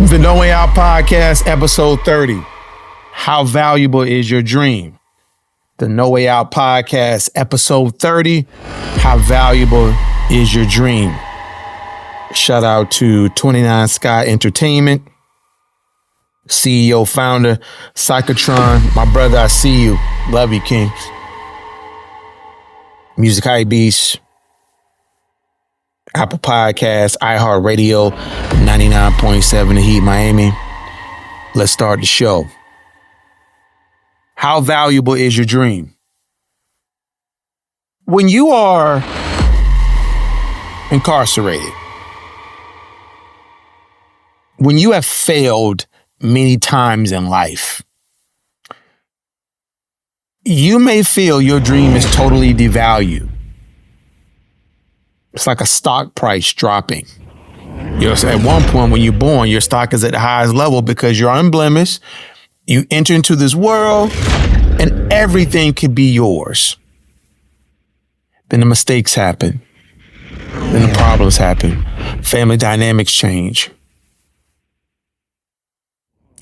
The No Way Out Podcast, episode 30. How valuable is your dream? The No Way Out Podcast, episode 30. How valuable is your dream? Shout out to 29 Skot Entertainment, CEO, founder, Psychotron. My brother, I see you. Love you, King. Music Hype Beast, Apple Podcasts, iHeartRadio, 99.7 The Heat, Miami. Let's start the show. How valuable is your dream? When you are incarcerated, when you have failed many times in life, you may feel your dream is totally devalued. It's like a stock price dropping. At one point when you're born, your stock is at the highest level because you're unblemished. You enter into this world and everything could be yours. Then the mistakes happen. Then the problems happen. Family dynamics change.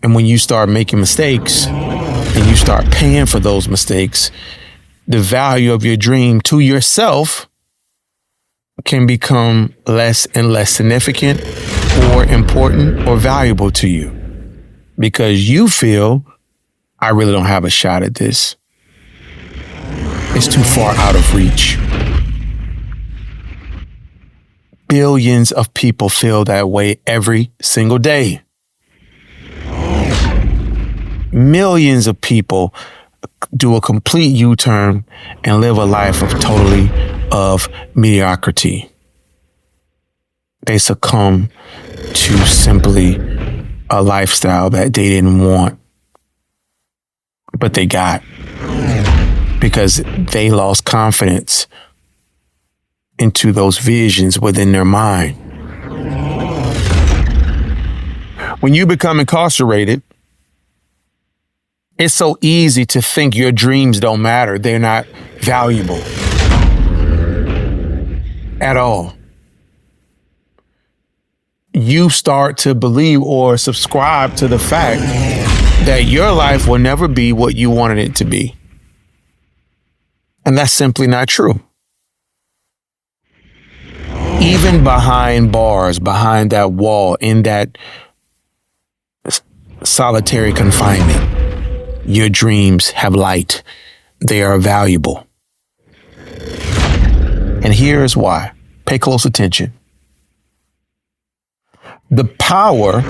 And when you start making mistakes and you start paying for those mistakes, the value of your dream to yourself can become less and less significant or important or valuable to you because you feel, I really don't have a shot at this. It's too far out of reach. Billions of people feel that way every single day. Millions of people do a complete U-turn and live a life of mediocrity. They succumb to simply a lifestyle that they didn't want, but they got because they lost confidence into those visions within their mind. When you become incarcerated, it's so easy to think your dreams don't matter. They're not valuable at all. You start to believe or subscribe to the fact that your life will never be what you wanted it to be. And that's simply not true. Even behind bars, behind that wall, in that solitary confinement, your dreams have light. They are valuable. And here's why. Pay close attention. The power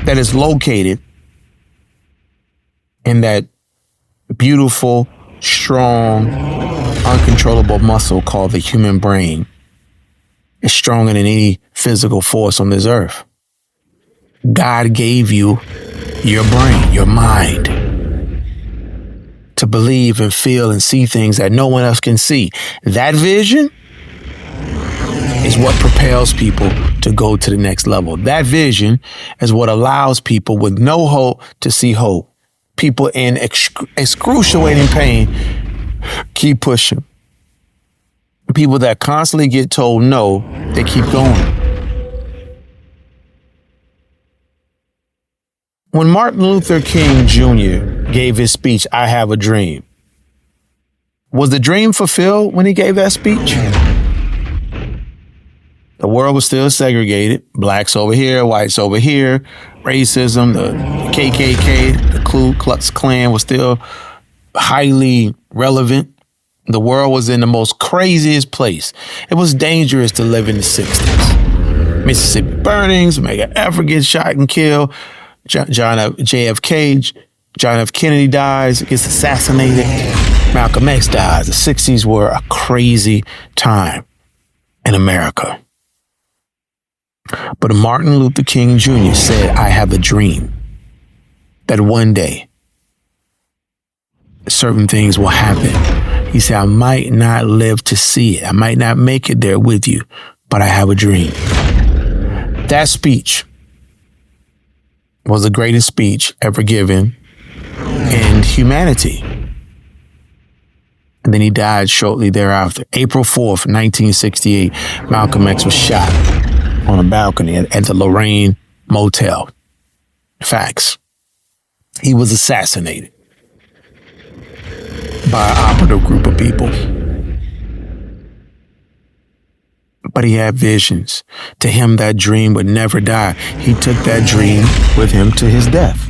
that is located in that beautiful, strong, uncontrollable muscle called the human brain is stronger than any physical force on this earth. God gave you your brain, your mind, to believe and feel and see things that no one else can see. That vision is what propels people to go to the next level. That vision is what allows people with no hope to see hope. People in excruciating pain keep pushing. People that constantly get told no, they keep going. When Martin Luther King Jr. gave his speech, I Have a Dream, was the dream fulfilled when he gave that speech? The world was still segregated. Blacks over here, whites over here. Racism, the KKK, the Ku Klux Klan was still highly relevant. The world was in the most craziest place. It was dangerous to live in the 60s. Mississippi burnings, Mega Africa gets shot and killed. John F. Kennedy dies, gets assassinated. Malcolm X dies. The 60s were a crazy time in America. But Martin Luther King Jr. said, I have a dream that one day certain things will happen. He said, I might not live to see it. I might not make it there with you, but I have a dream. That speech was the greatest speech ever given in humanity. And then he died shortly thereafter. April 4th, 1968, Malcolm X was shot on a balcony at the Lorraine motel. Facts. He was assassinated by an operative group of people. But he had visions. To him, that dream would never die. He took that dream with him to his death.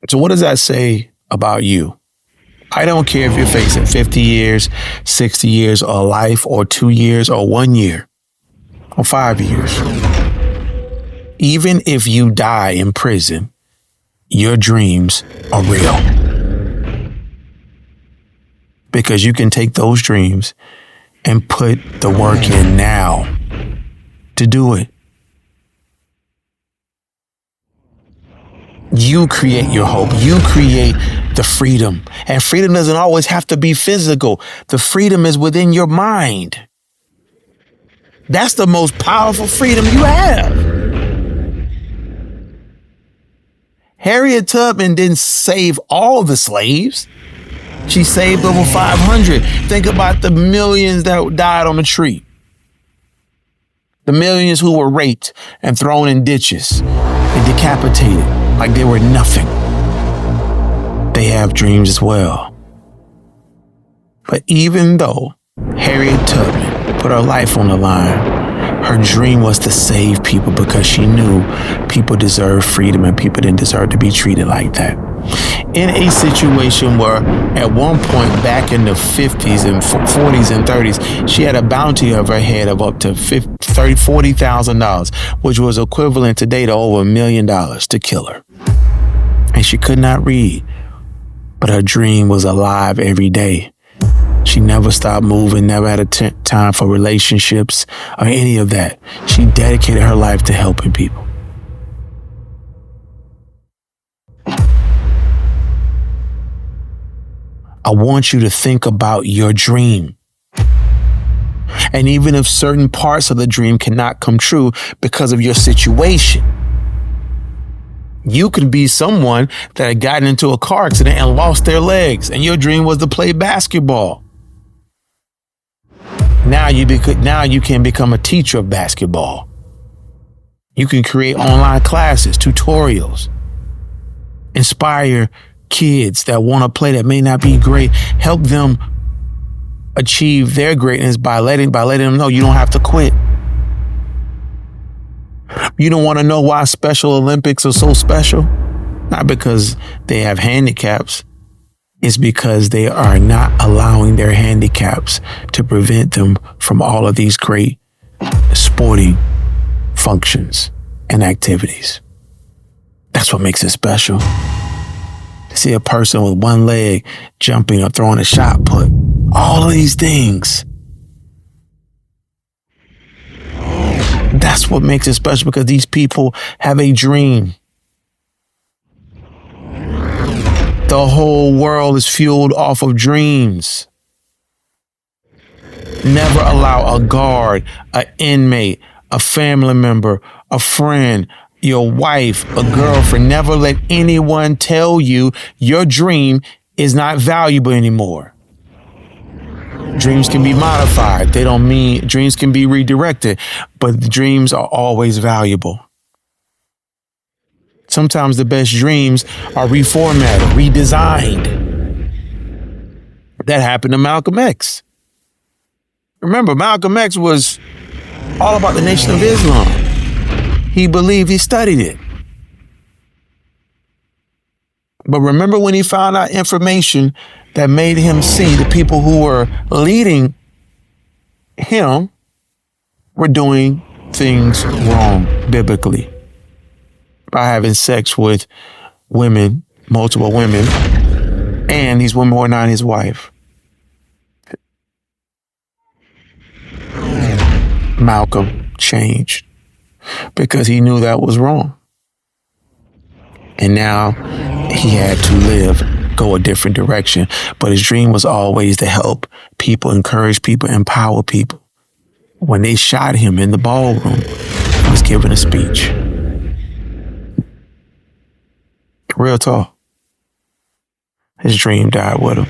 So what does that say about you? I don't care if you're facing 50 years, 60 years, or life, or 2 years, or 1 year, or 5 years. Even if you die in prison, your dreams are real. Because you can take those dreams and put the work in now to do it. You create your hope. You create the freedom. And freedom doesn't always have to be physical. The freedom is within your mind. That's the most powerful freedom you have. Harriet Tubman didn't save all the slaves. She saved over 500. Think about the millions that died on the tree. The millions who were raped and thrown in ditches and decapitated like they were nothing. They have dreams as well. But even though Harriet Tubman put her life on the line, her dream was to save people because she knew people deserve freedom and people didn't deserve to be treated like that. In a situation where at one point back in the 50s and 40s and 30s, she had a bounty of her head of up to $40,000, which was equivalent today to over $1 million to kill her. And she could not read, but her dream was alive every day. She never stopped moving, never had a time for relationships or any of that. She dedicated her life to helping people. I want you to think about your dream. And even if certain parts of the dream cannot come true because of your situation, you could be someone that had gotten into a car accident and lost their legs, and your dream was to play basketball. Now you can become a teacher of basketball. You can create online classes, tutorials, inspire kids that want to play that may not be great, help them achieve their greatness by letting them know you don't have to quit. You don't want to know why Special Olympics are so special? Not because they have handicaps. It's because they are not allowing their handicaps to prevent them from all of these great sporting functions and activities. That's what makes it special. To see a person with one leg jumping or throwing a shot put, all of these things. That's what makes it special, because these people have a dream. The whole world is fueled off of dreams. Never allow a guard, an inmate, a family member, a friend, your wife, a girlfriend, never let anyone tell you your dream is not valuable anymore. Dreams can be modified. Dreams can be redirected, but dreams are always valuable. Sometimes the best dreams are reformatted, redesigned. That happened to Malcolm X. Remember, Malcolm X was all about the Nation of Islam. He studied it. But remember when he found out information that made him see the people who were leading him were doing things wrong biblically by having sex with women, multiple women, and these women were not his wife. Malcolm changed because he knew that was wrong. And now he had to go a different direction. But his dream was always to help people, encourage people, empower people. When they shot him in the ballroom, he was giving a speech. Real talk. His dream died with him.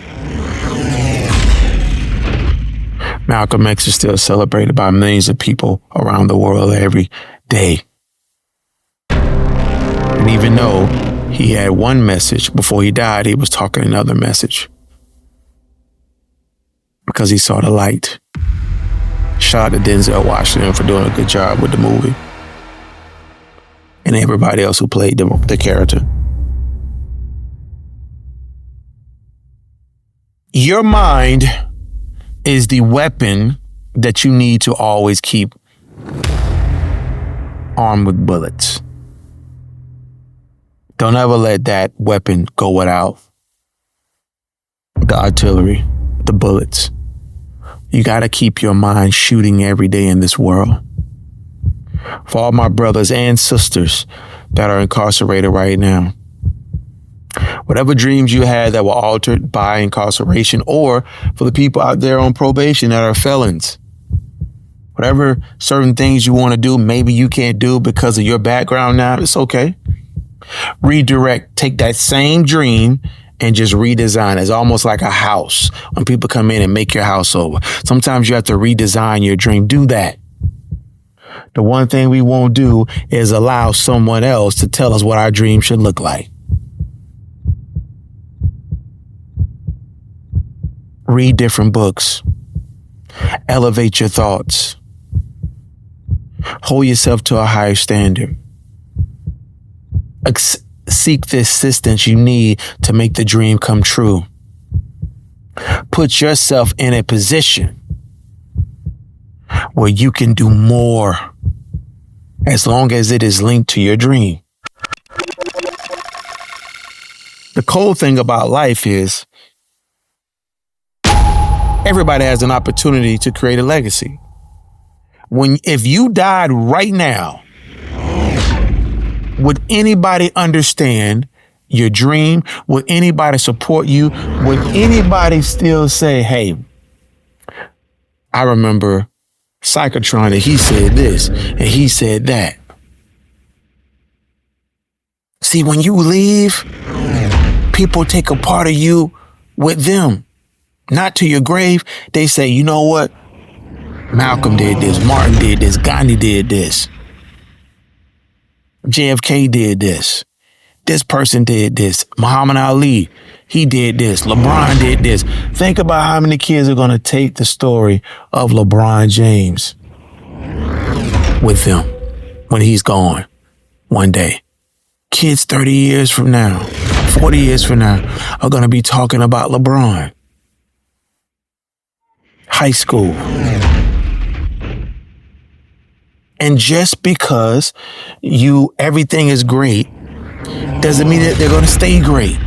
Malcolm X is still celebrated by millions of people around the world every day. And even though he had one message before he died, he was talking another message because he saw the light. Shout out to Denzel Washington for doing a good job with the movie and everybody else who played the character. Your mind is the weapon that you need to always keep armed with bullets. Don't ever let that weapon go without the artillery, the bullets. You got to keep your mind shooting every day in this world. For all my brothers and sisters that are incarcerated right now, whatever dreams you had that were altered by incarceration, or for the people out there on probation that are felons, whatever certain things you want to do, maybe you can't do because of your background now, it's okay. Redirect, take that same dream and just redesign. It's almost like a house. When people come in and make your house over, sometimes you have to redesign your dream. Do that. The one thing we won't do is allow someone else to tell us what our dream should look like. Read different books. Elevate your thoughts. Hold yourself to a higher standard. Seek the assistance you need to make the dream come true. Put yourself in a position where you can do more as long as it is linked to your dream. The cool thing about life is everybody has an opportunity to create a legacy. If you died right now, would anybody understand your dream? Would anybody support you? Would anybody still say, hey, I remember Psychotron and he said this and he said that? See, when you leave, people take a part of you with them, not to your grave. They say, you know what? Malcolm did this, Martin did this, Gandhi did this. JFK did this. This person did this. Muhammad Ali, he did this. LeBron did this. Think about how many kids are going to take the story of LeBron James with them when he's gone one day. Kids 30 years from now, 40 years from now are going to be talking about LeBron. High school. And just because everything is great doesn't mean that they're going to stay great.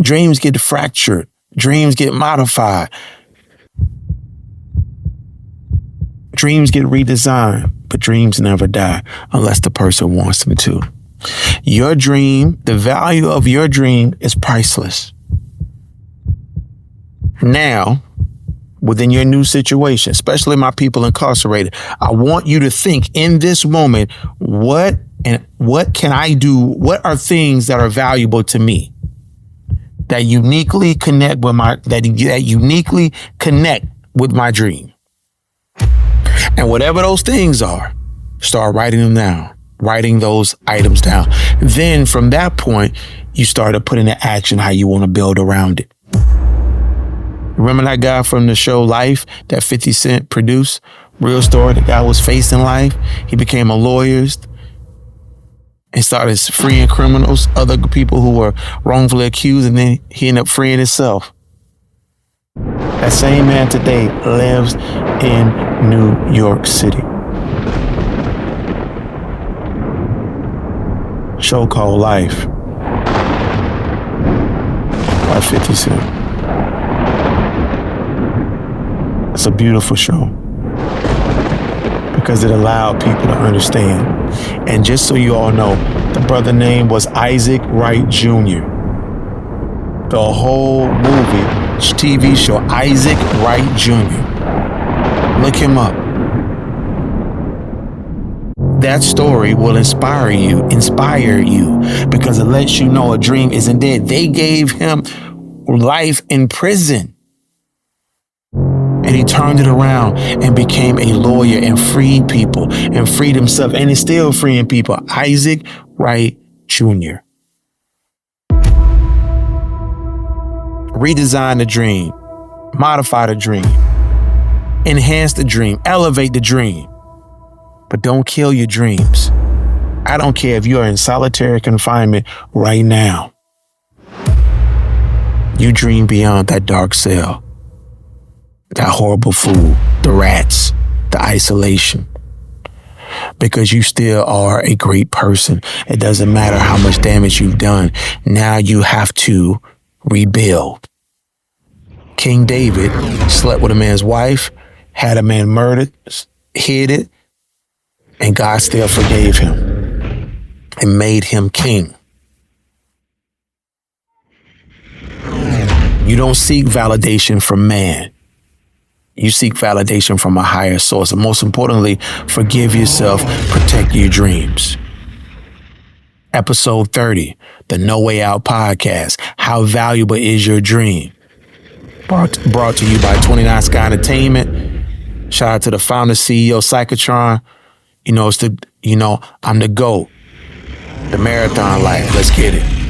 Dreams get fractured. Dreams get modified. Dreams get redesigned, but dreams never die unless the person wants them to. Your dream, the value of your dream is priceless. Now, within your new situation, especially my people incarcerated, I want you to think in this moment, what can I do? What are things that are valuable to me that uniquely connect with my dream? And whatever those things are, start writing them down, writing those items down. Then from that point, you start to put into action how you want to build around it. Remember that guy from the show Life that 50 Cent produced? Real story. The guy was facing life. He became a lawyer and started freeing criminals, other people who were wrongfully accused, and then he ended up freeing himself. That same man today lives in New York City. Show called Life by 50 Cent. It's a beautiful show because it allowed people to understand. And just so you all know, the brother name was Isaac Wright Jr. The whole movie, TV show, Isaac Wright Jr. Look him up. That story will inspire you because it lets you know a dream isn't dead. They gave him life in prison. And he turned it around and became a lawyer and freed people and freed himself, and is still freeing people. Isaac Wright Jr. Redesign the dream, modify the dream, enhance the dream, elevate the dream. But don't kill your dreams. I don't care if you're in solitary confinement right now. You dream beyond that dark cell, that horrible food, the rats, the isolation. Because you still are a great person. It doesn't matter how much damage you've done. Now you have to rebuild. King David slept with a man's wife, had a man murdered, hid it, and God still forgave him and made him king. You don't seek validation from man. You seek validation from a higher source. And most importantly, forgive yourself, protect your dreams. Episode 30, the No Way Out podcast. How valuable is your dream? Brought to you by 29 Skot Entertainment. Shout out to the founder, CEO, Psychotron. I'm the GOAT. The marathon life. Let's get it.